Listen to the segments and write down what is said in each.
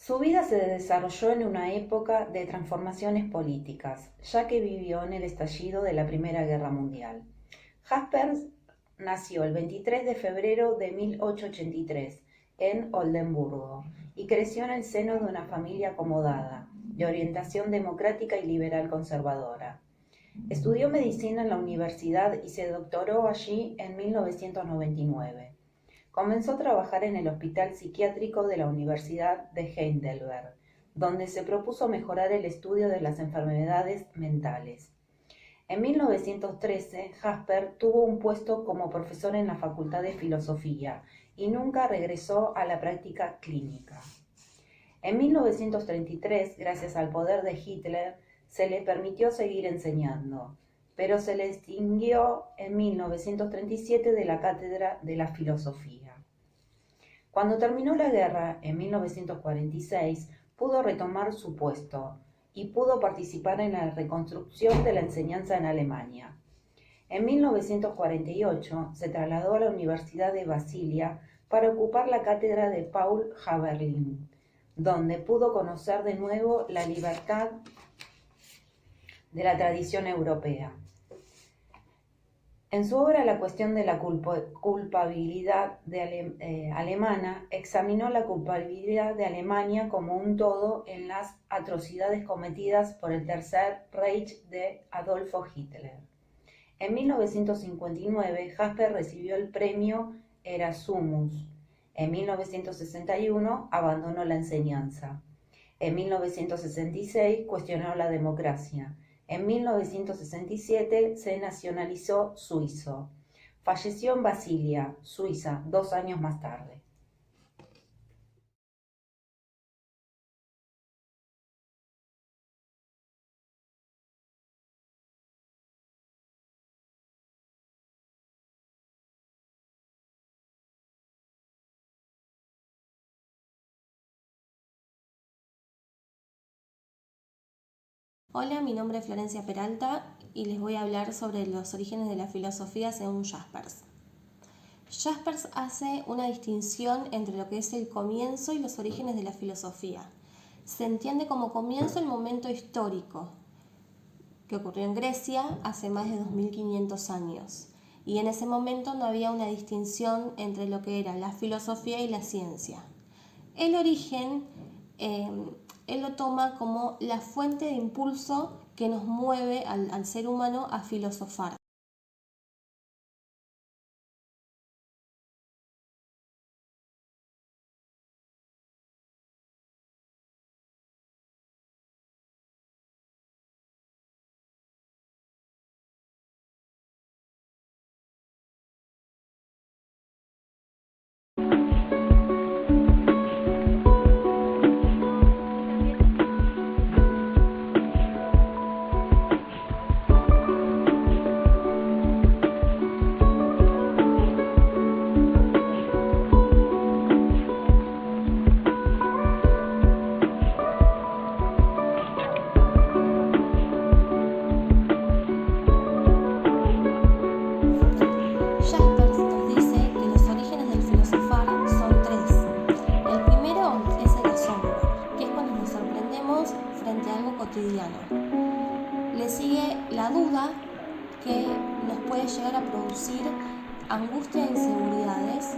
Su vida se desarrolló en una época de transformaciones políticas, ya que vivió en el estallido de la Primera Guerra Mundial. Jaspers nació el 23 de febrero de 1883 en Oldenburgo y creció en el seno de una familia acomodada, de orientación democrática y liberal conservadora. Estudió medicina en la universidad y se doctoró allí en 1999. Comenzó a trabajar en el Hospital Psiquiátrico de la Universidad de Heidelberg, donde se propuso mejorar el estudio de las enfermedades mentales. En 1913, Jasper tuvo un puesto como profesor en la Facultad de Filosofía y nunca regresó a la práctica clínica. En 1933, gracias al poder de Hitler, se le permitió seguir enseñando, pero se le extinguió en 1937 de la cátedra de la filosofía. Cuando terminó la guerra, en 1946, pudo retomar su puesto y pudo participar en la reconstrucción de la enseñanza en Alemania. En 1948 se trasladó a la Universidad de Basilia para ocupar la cátedra de Paul Haberlin, donde pudo conocer de nuevo la libertad de la tradición europea. En su obra La cuestión de la culpabilidad alemana, examinó la culpabilidad de Alemania como un todo en las atrocidades cometidas por el Tercer Reich de Adolfo Hitler. En 1959, Jasper recibió el premio Erasmus. En 1961 abandonó la enseñanza. En 1966 cuestionó la democracia. En 1967 se nacionalizó suizo. Falleció en Basilia, Suiza, 2 años más tarde. Hola, mi nombre es Florencia Peralta y les voy a hablar sobre los orígenes de la filosofía según Jaspers. Jaspers hace una distinción entre lo que es el comienzo y los orígenes de la filosofía. Se entiende como comienzo el momento histórico que ocurrió en Grecia hace más de 2500 años. Y en ese momento no había una distinción entre lo que era la filosofía y la ciencia. El origen, él lo toma como la fuente de impulso que nos mueve al ser humano a filosofar. Jaspers nos dice que los orígenes del filosofar son tres. El primero es el asombro, que es cuando nos sorprendemos frente a algo cotidiano. Le sigue la duda, que nos puede llegar a producir angustia e inseguridades.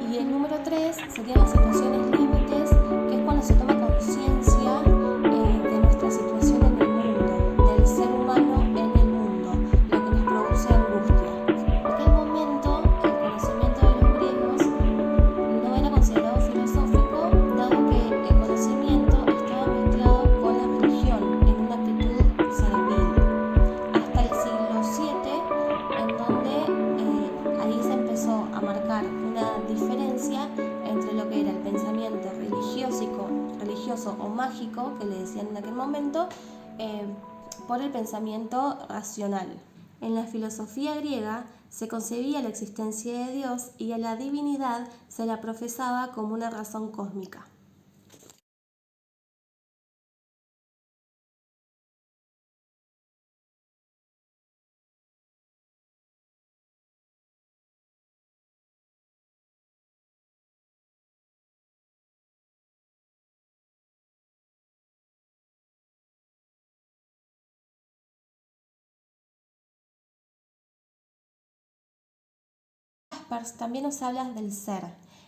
Y el número tres serían las situaciones límites, que es cuando se toma conciencia de nuestra situación en el mundo, del ser humano en el mundo, lo que nos produce angustia. En aquel momento, el conocimiento de los griegos no era considerado filosófico, dado que el conocimiento estaba mezclado con la religión en una actitud servil. Hasta el siglo VII, en donde ahí se empezó a marcar una diferencia entre lo que era el pensamiento religioso o mágico, que le decían en aquel momento, por el pensamiento racional. En la filosofía griega se concebía la existencia de Dios y a la divinidad se la profesaba como una razón cósmica. Jaspers también nos habla del ser,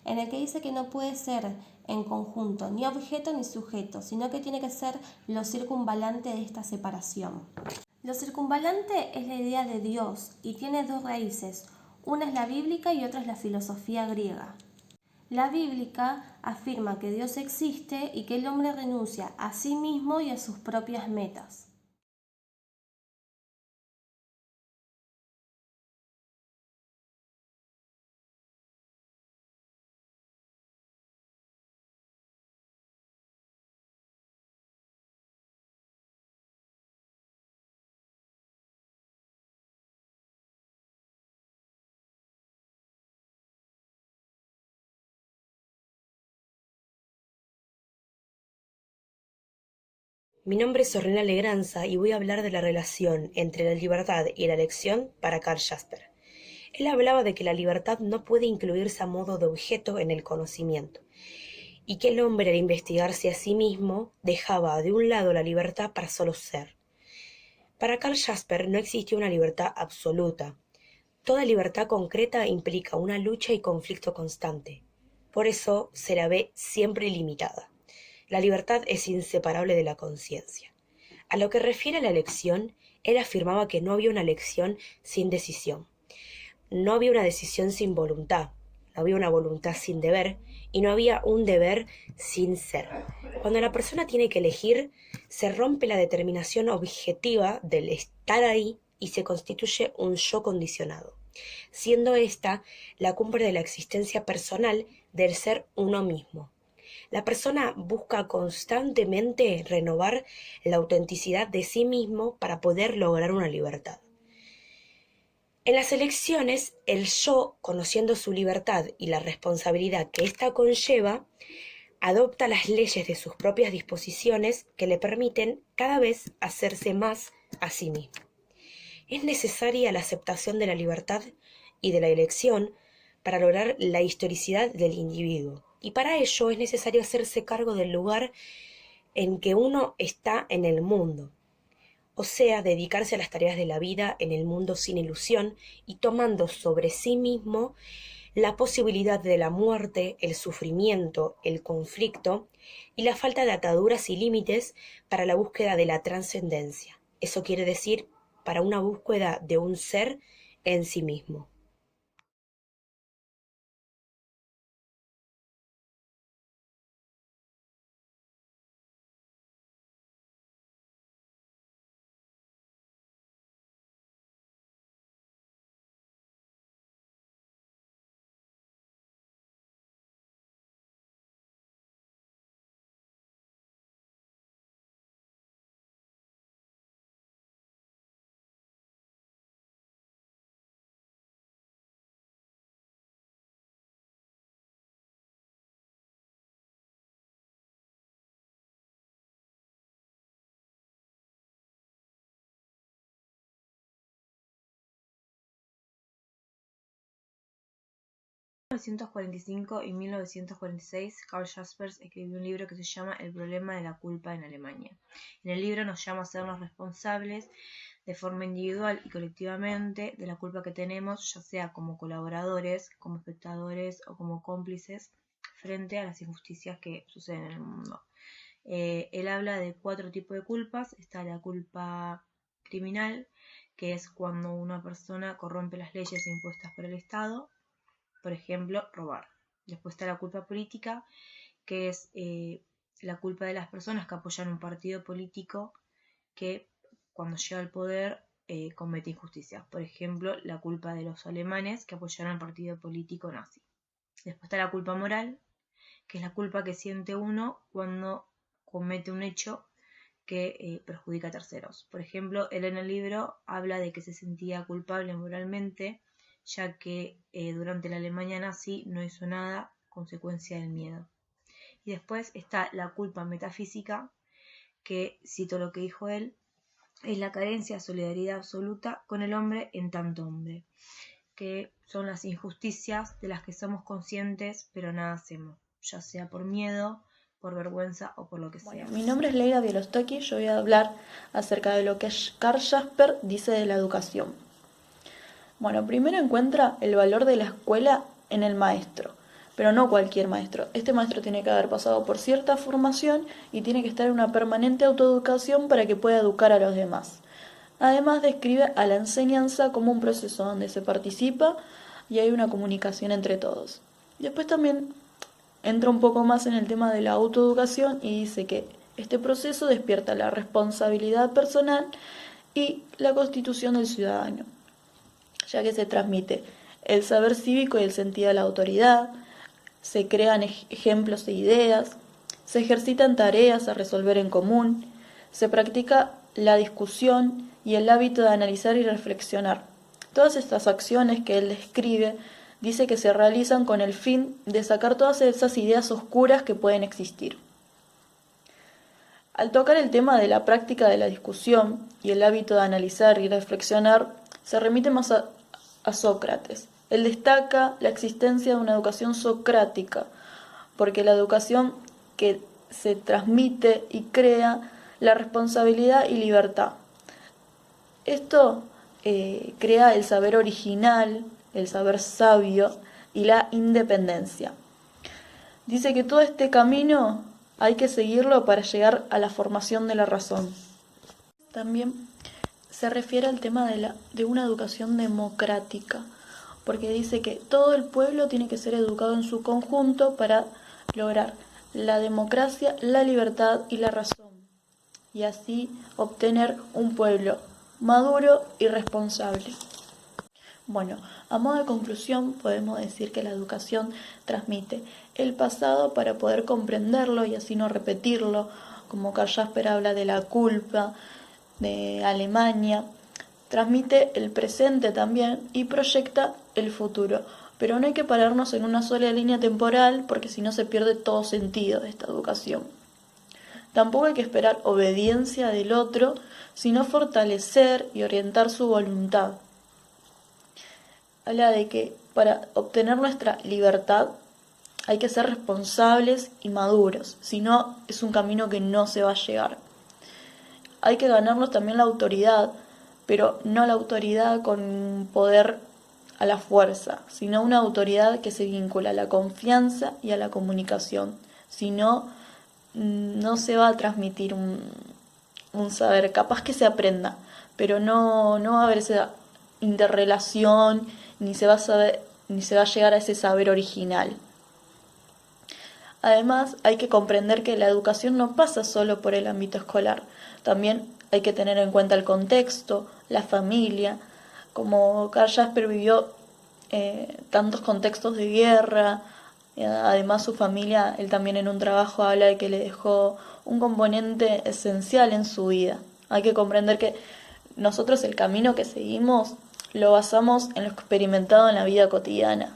en el que dice que no puede ser en conjunto ni objeto ni sujeto, sino que tiene que ser lo circunvalante de esta separación. Lo circunvalante es la idea de Dios y tiene dos raíces, una es la bíblica y otra es la filosofía griega. La bíblica afirma que Dios existe y que el hombre renuncia a sí mismo y a sus propias metas. Mi nombre es Ornella Legranza y voy a hablar de la relación entre la libertad y la elección para Karl Jasper. Él hablaba de que la libertad no puede incluirse a modo de objeto en el conocimiento, y que el hombre al investigarse a sí mismo dejaba de un lado la libertad para solo ser. Para Karl Jasper no existe una libertad absoluta. Toda libertad concreta implica una lucha y conflicto constante. Por eso se la ve siempre limitada. La libertad es inseparable de la conciencia. A lo que refiere a la elección, él afirmaba que no había una elección sin decisión. No había una decisión sin voluntad, no había una voluntad sin deber y no había un deber sin ser. Cuando la persona tiene que elegir, se rompe la determinación objetiva del estar ahí y se constituye un yo condicionado, siendo esta la cumbre de la existencia personal del ser uno mismo. La persona busca constantemente renovar la autenticidad de sí mismo para poder lograr una libertad. En las elecciones, el yo, conociendo su libertad y la responsabilidad que ésta conlleva, adopta las leyes de sus propias disposiciones que le permiten cada vez hacerse más a sí mismo. Es necesaria la aceptación de la libertad y de la elección para lograr la historicidad del individuo. Y para ello es necesario hacerse cargo del lugar en que uno está en el mundo, o sea, dedicarse a las tareas de la vida en el mundo sin ilusión y tomando sobre sí mismo la posibilidad de la muerte, el sufrimiento, el conflicto y la falta de ataduras y límites para la búsqueda de la trascendencia. Eso quiere decir, para una búsqueda de un ser en sí mismo. En 1945 y 1946, Karl Jaspers escribió un libro que se llama El problema de la culpa en Alemania. En el libro nos llama a sernos responsables de forma individual y colectivamente de la culpa que tenemos, ya sea como colaboradores, como espectadores o como cómplices frente a las injusticias que suceden en el mundo. Él habla de 4 tipos de culpas. Está la culpa criminal, que es cuando una persona corrompe las leyes impuestas por el Estado. Por ejemplo, robar. Después está la culpa política, que es la culpa de las personas que apoyan un partido político que cuando llega al poder comete injusticias. Por ejemplo, la culpa de los alemanes que apoyaron al partido político nazi. Después está la culpa moral, que es la culpa que siente uno cuando comete un hecho que perjudica a terceros. Por ejemplo, él en el libro habla de que se sentía culpable moralmente ya que durante la Alemania nazi no hizo nada consecuencia del miedo. Y después está la culpa metafísica, que, cito lo que dijo él, es la carencia de solidaridad absoluta con el hombre en tanto hombre, que son las injusticias de las que somos conscientes pero nada hacemos, ya sea por miedo, por vergüenza o por lo que sea. Bueno, mi nombre es Leila Bielostocki, yo voy a hablar acerca de lo que Karl Jasper dice de la educación. Bueno, primero encuentra el valor de la escuela en el maestro, pero no cualquier maestro. Este maestro tiene que haber pasado por cierta formación y tiene que estar en una permanente autoeducación para que pueda educar a los demás. Además, describe a la enseñanza como un proceso donde se participa y hay una comunicación entre todos. Después también entra un poco más en el tema de la autoeducación y dice que este proceso despierta la responsabilidad personal y la constitución del ciudadano, ya que se transmite el saber cívico y el sentido de la autoridad, se crean ejemplos e ideas, se ejercitan tareas a resolver en común, se practica la discusión y el hábito de analizar y reflexionar. Todas estas acciones que él describe dice que se realizan con el fin de sacar todas esas ideas oscuras que pueden existir. Al tocar el tema de la práctica de la discusión y el hábito de analizar y reflexionar, se remite más a Sócrates. Él destaca la existencia de una educación socrática, porque la educación que se transmite y crea la responsabilidad y libertad. Esto crea el saber original, el saber sabio y la independencia. Dice que todo este camino hay que seguirlo para llegar a la formación de la razón. También se refiere al tema de una educación democrática, porque dice que todo el pueblo tiene que ser educado en su conjunto para lograr la democracia, la libertad y la razón, y así obtener un pueblo maduro y responsable. Bueno, a modo de conclusión podemos decir que la educación transmite el pasado para poder comprenderlo y así no repetirlo, como Karl Jasper habla de la culpa de Alemania, transmite el presente también y proyecta el futuro. Pero no hay que pararnos en una sola línea temporal porque si no se pierde todo sentido de esta educación. Tampoco hay que esperar obediencia del otro, sino fortalecer y orientar su voluntad. Habla de que para obtener nuestra libertad hay que ser responsables y maduros, si no es un camino que no se va a llegar. Hay que ganarnos también la autoridad, pero no la autoridad con poder a la fuerza, sino una autoridad que se vincula a la confianza y a la comunicación. Si no, no se va a transmitir un saber, capaz que se aprenda, pero no va a haber esa interrelación, ni se va a llegar a ese saber original. Además, hay que comprender que la educación no pasa solo por el ámbito escolar, también hay que tener en cuenta el contexto, la familia, como Karl Jasper vivió tantos contextos de guerra, además su familia, él también en un trabajo habla de que le dejó un componente esencial en su vida. Hay que comprender que nosotros el camino que seguimos lo basamos en lo experimentado en la vida cotidiana.